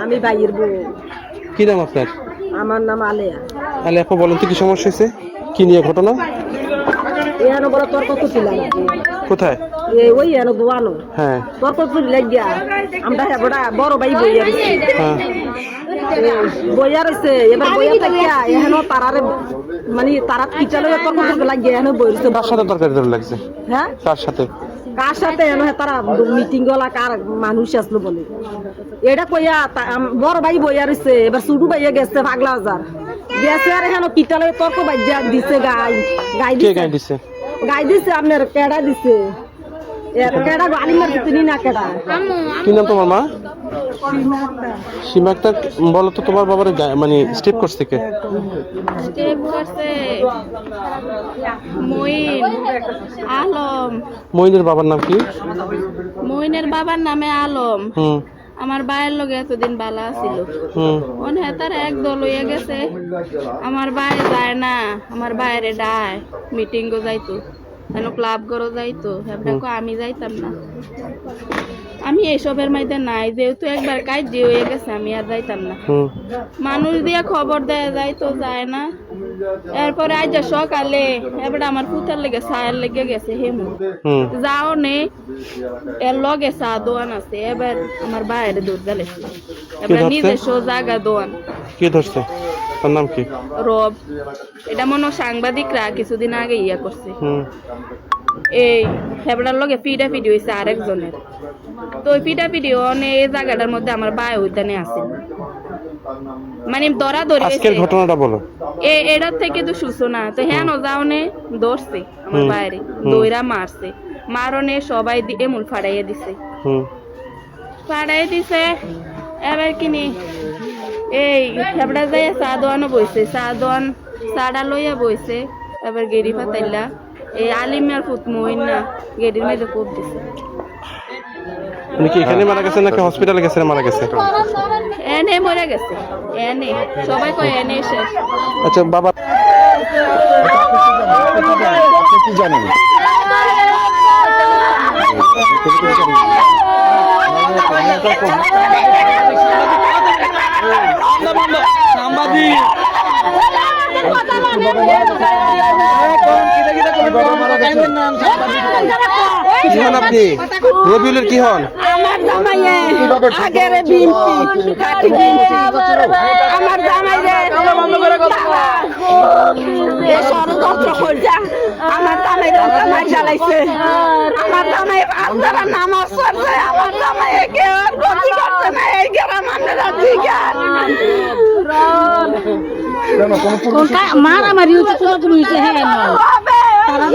আমি ভাইয়ের বউ। কি নাম আপনার? আমার নাম আলেয়া। আলে আপা বলেন তো কি সমস্যা হয়েছে, কি নিয়ে ঘটনা? এখানে বড় তর্ক করছিলাম। কোথায়? ওই এনো দোয়ানো হ্যাঁ তর্ক করি লাগিয়া আমরা বড় ভাই বইয়া রয়েছে হ্যাঁ বইয়া রয়েছে এবার বইয়া থাকিয়া এখানে তারারে মানে তারা কিচালে তর্ক করতে লাগিয়া এখানে বই রয়েছে। কার সাথে তরকারি ধরে লাগছে? হ্যাঁ কার সাথে? কার সাথে এনে তারা মিটিং গলা কার মানুষ আসলো বলে এটা কইয়া বড় ভাই বইয়া রয়েছে। এবার শুরু ভাইয়া গেছে পাগলা হাজার গেছে আর এখানে কিচালে তর্ক বাজ্যা দিছে গাই গাই দিছে গাই দিছে আপনার কেডা দিছে কেডা আলিমার চিনি না কেডা। কি নাম তোমার মা? সীমা আক্তার। বলো তো তোমার বাবার মানে স্টেপ করছে কে? স্টেপ করছে মঈন আলম। মঈনের বাবার নাম কি? মঈনের বাবার নামে আলম। হুম আমার ভাইয়ের লগে এতদিন বালা ছিল ওনে তার এক দল হয়ে গেছে। আমার ভাই যায় না, আমার বাইরে ডায় মিটিং গো যাইতো কেন ক্লাব করো যাইতো আমি যাইতাম না। আমি এইসবের মধ্যে নাই, যেহেতু একবার কাজ দিয়ে হয়ে গেছে আমি আর যাইতাম না। মানুষ দিয়ে খবর দেয়া যাইতো যায় না। এরপরে আজ সকালে এবার আমার পুতার লেগে ছায়ের লেগে গেছে হেমু যাও নে এর লগে চা দোয়ান আছে। এবার আমার বাইরে দৌড় গেলেছিল এবার নিজস্ব জায়গা দোয়ান। কি ধরছে? তার নাম কি? রব। এটা মনে সাংবাদিকরা কিছুদিন আগে ইয়া করছে। এই হেবড়ার লগে ফিডাফিডি হয়েছে আরেকজনের। তো ওই ফিডাফিডি অনে এই জায়গাটার মধ্যে আমার ভাই উদ্যানে আছে মানে দরাদরি আজকের ঘটনাটা বলো। এটার থেকে তো সূচনা তো হ্যাঁ যাওনে ধরছে আমার বাইরে দইরা মারছে। মারনে সবাই এমুল ফাড়াইয়া দিছে এবার কিনি এই হেবড়া যাইয়া চা দোয়ানো বইছে চা দোয়ান চাটা লইয়া বইছে। এবার গেড়ি পাতাইলা এই আলিমিয়ার ফুট মইন না গেড়ির মেয়েদের কোপ দিছে। উনি কি এখানে মারা গেছে নাকি হসপিটালে গেছে মারা গেছে? এনে মরে গেছে এনে সবাই কয় এনে শেষ। আচ্ছা বাবা কি জানেন? কি হন আপনি? রবিউলের কি হন? আমার জামাইয়ে আগের আমার জামাইরে ষড়যন্ত্র করছে। আমার জামাই জামাই জ্বালাইছে। আমার জামাই আপনারা নামাজ পড়ছে। আমার জামাই কেউ গতি করছে না। এই গ্রাম মারামারি হচ্ছে কোনো হয়েছে হ্যাঁ তারা